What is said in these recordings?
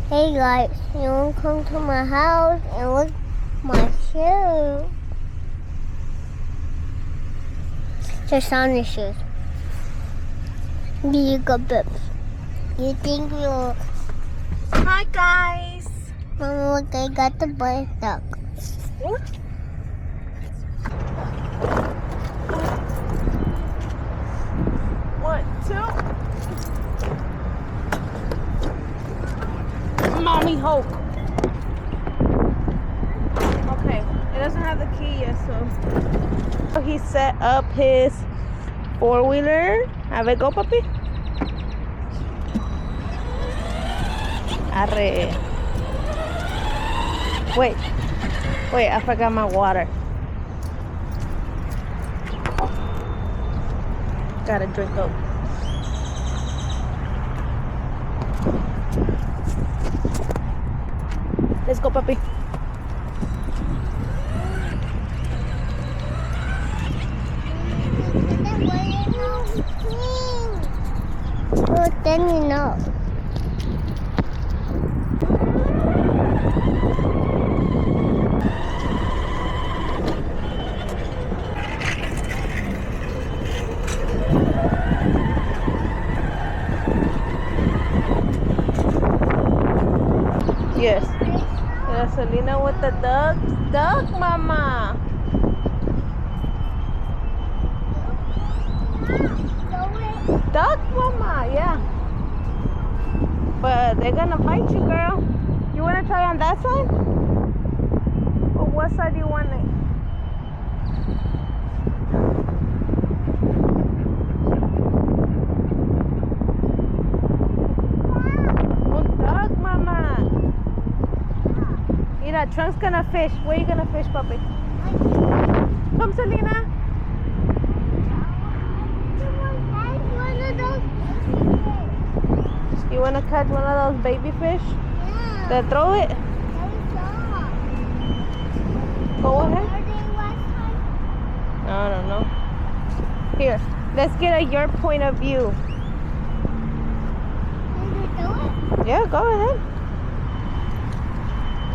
Hey guys, you wanna come to my house and look my shoes? They're Sonic shoes. You got boots. You think you're... Hi guys. Mama, look, I got the bus stuck. One, two. Mommy Hulk. Okay, it doesn't have the key yet, so he set up his four-wheeler. A ver, go, papi. Arre. Wait, I forgot my water. Gotta drink up. Let's go, papi. Well, then you know. Yes. Selena with the ducks. Duck, mama. Duck, mama. Yeah. But they're gonna bite you, girl. You wanna try on that side? Or what side do you want it? Trunk's gonna fish. Where you gonna fish, puppy? Come, Selena. You wanna catch one of those baby fish? Yeah. Then throw it. Go ahead. I don't know. Here, let's get your point of view. Yeah, go ahead.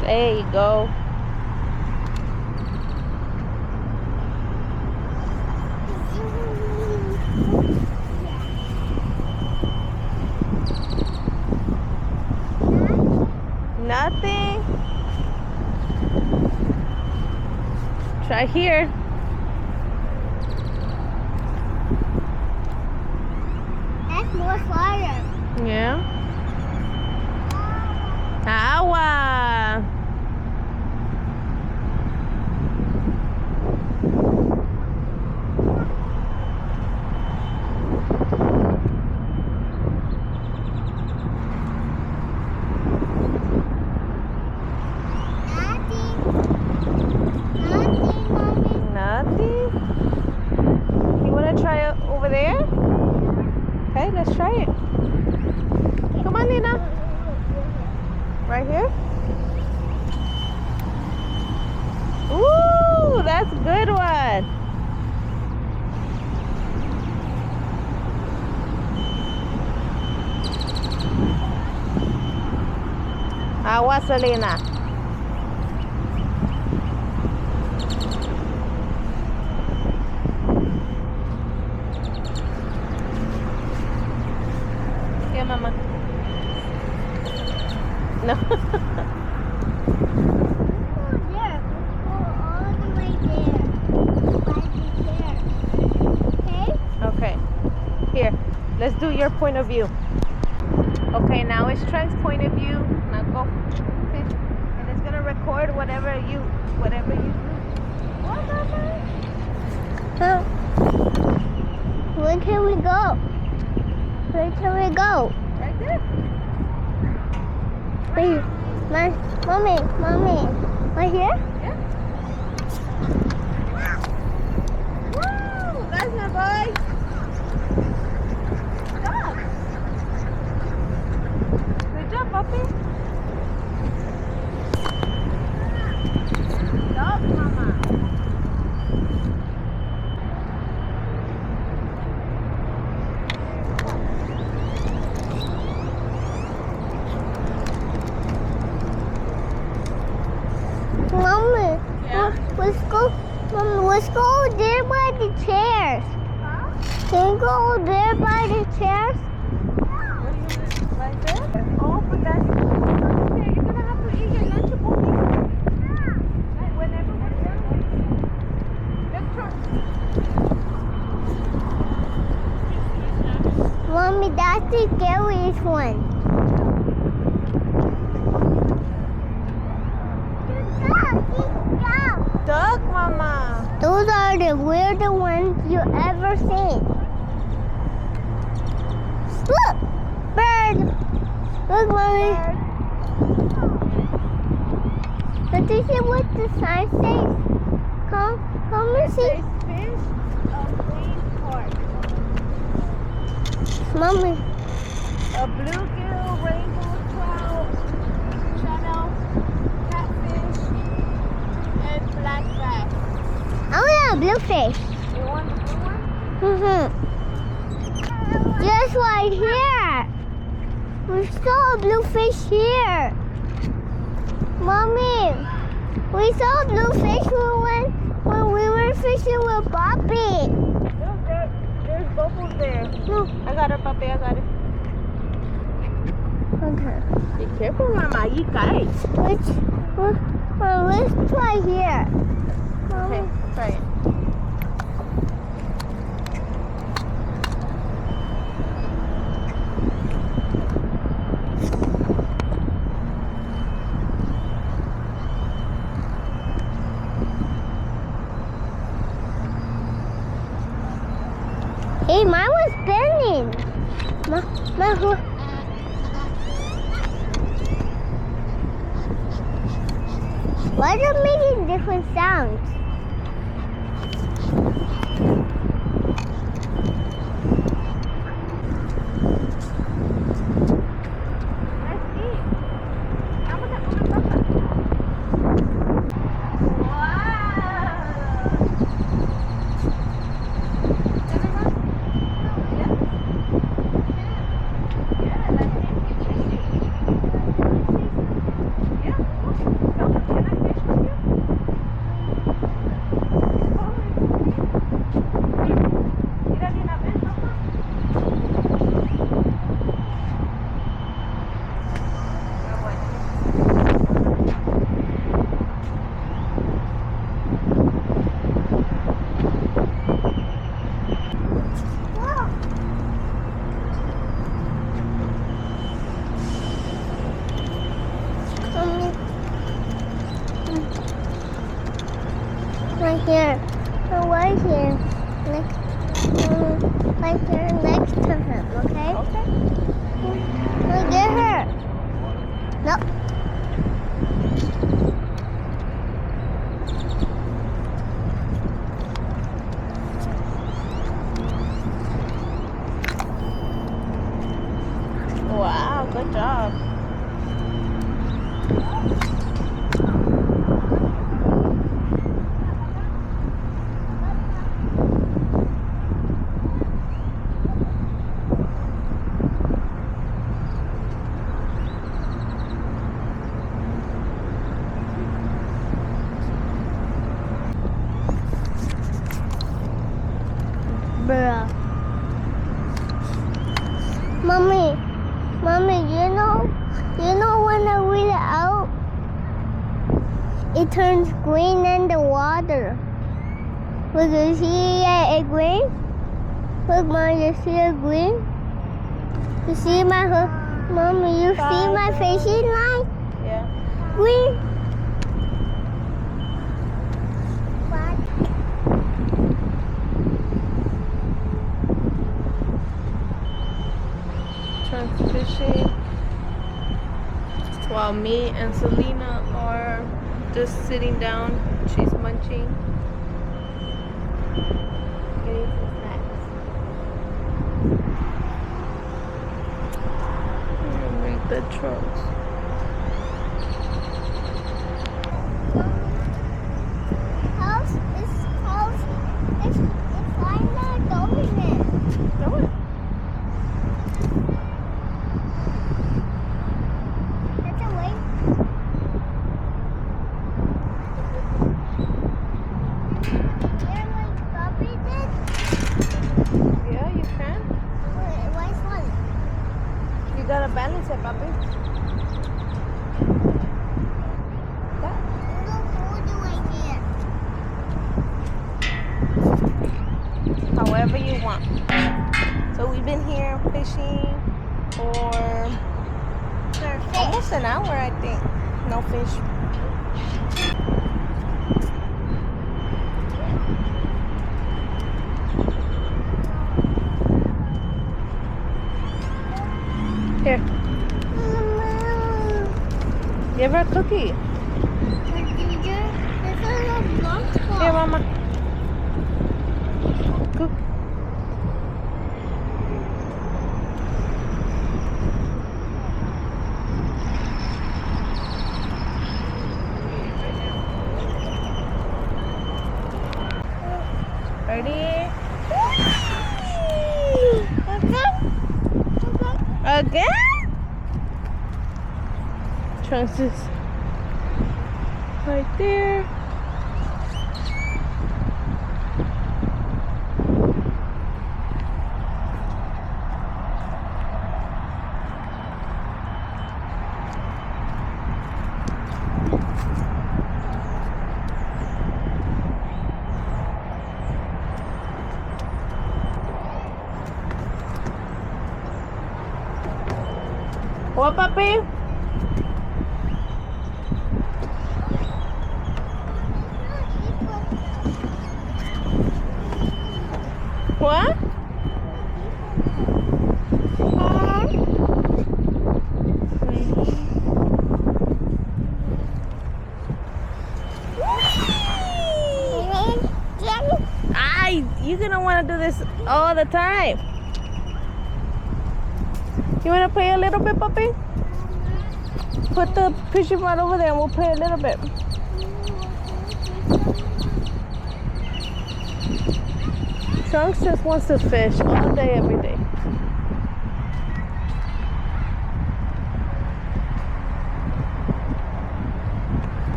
There you go. Nothing. Try here. That's more fire. Yeah. Agua. Over there? Okay, let's try it. Come on, Lena. Right here? Ooh, that's a good one. Agua, Selena. Mama. No. Go there. Go all the way there. Right there. Okay? Okay. Here, let's do your point of view. Okay, now it's Trent's point of view. Now go fish. And it's gonna record whatever you do. What, Mama? Huh? Where can we go? Where can we go? Right there. Wait, mommy, right here? Yeah. Woo! That's my boy. Stop. Good job, puppy. Stop, Mama. Let's go. Mom, let's go there by the chairs. Can we go there by the chairs? Right there? Oh, but that's okay. You're gonna have to eat your Lunchable here. Like whenever we're done. Let's try. Mommy, that's the scariest one. Duck, Mama. Those are the weirdest ones you ever seen. Look! Bird! Look, Mommy. Let's see what the sign says. Come and see. Fish of green park. Mommy. A bluegill, rainbow trout, channel, catfish, and black bass. I want a bluefish. You want the blue one? Just right here. We saw a bluefish here. Mommy, we saw a bluefish when we were fishing with Bobby. Look, there's bubbles there. No. I got it, Papi, I got it. Okay. Be careful, Mama, you guys. Let's try here. Okay, Mommy. try it. Hey, mine was spinning. Why is it making different sounds? Let's see. Vamos a comer papa. Wow. Right here. Right here. Right here next to him, okay? Okay. Look at her. Nope. Wow, good job. Bruh. Mommy, you know when I read it out, it turns green in the water. Look, you see it green? Look, Mom, you see it green? You see my Mommy, you see my fishing line? Yeah. Green. Trunks fishing while me and Selena are just sitting down. She's munching, getting some snacks. Read the Trunks. It's like that dominant. Go it. That's a way. puppy. However you want. So we've been here fishing for almost an hour, I think. No fish. Here. Give her a cookie. Here, Mama. Cook. Ready? Again? Trunks is right there. What, puppy? What? You're gonna want to do this all the time. You want to play a little bit, puppy? Put the fishing rod over there and we'll play a little bit. Trunks just wants to fish all day, every day.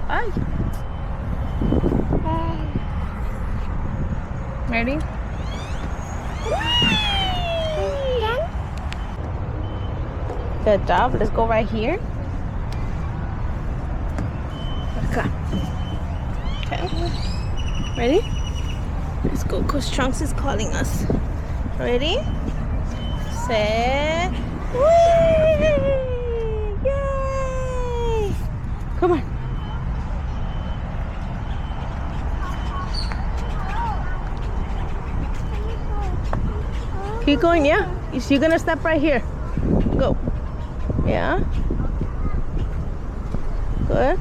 Ay. Ready? Good job. Let's go right here. Okay. Ready? Let's go because Trunks is calling us. Ready? Set. Whee! Yay! Come on. Keep going, yeah? You're gonna step right here. Go. Yeah. Good.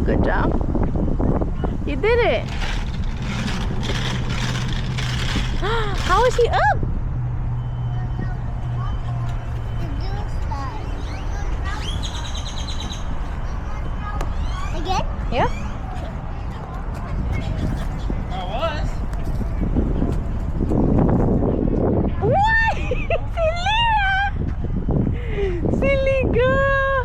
Good job. You did it. How is he up? Again? Yeah. What? Silly girl.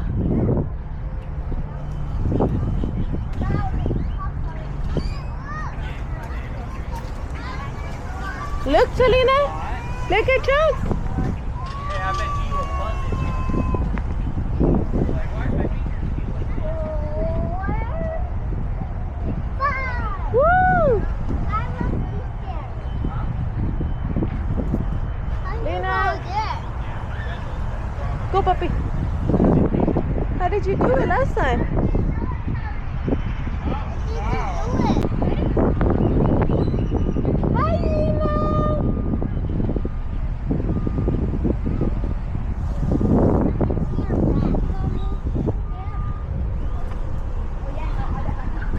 Look, Selena. Look at Trunks. Woo! Lena. Go, puppy. How did you do it last time? Hi, Lena.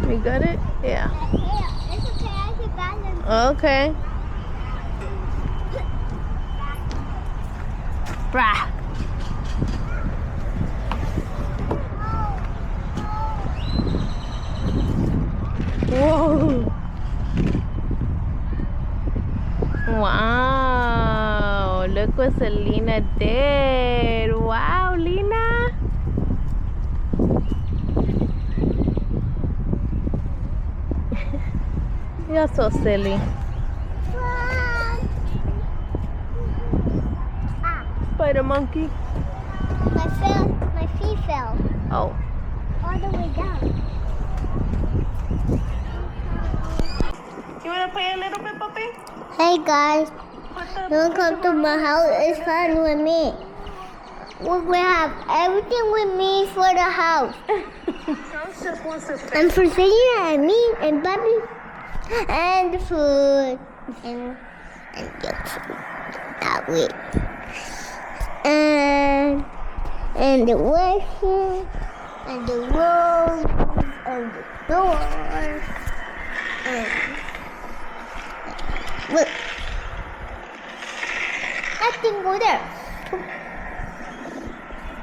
We got it? Yeah. It's okay, I can balance. Okay. Brah. Whoa. Wow. look what Selena did. Wow, Lena. You're so silly. Spider monkey. My feet fell Oh. all the way down. You wanna play a little bit, puppy? Hey guys, don't come to my house. It's fun with me. We have everything with me for the house. And for Selena and me and Bobby and the food and the food that way. And the washing and the room and the doors and look, that thing go there.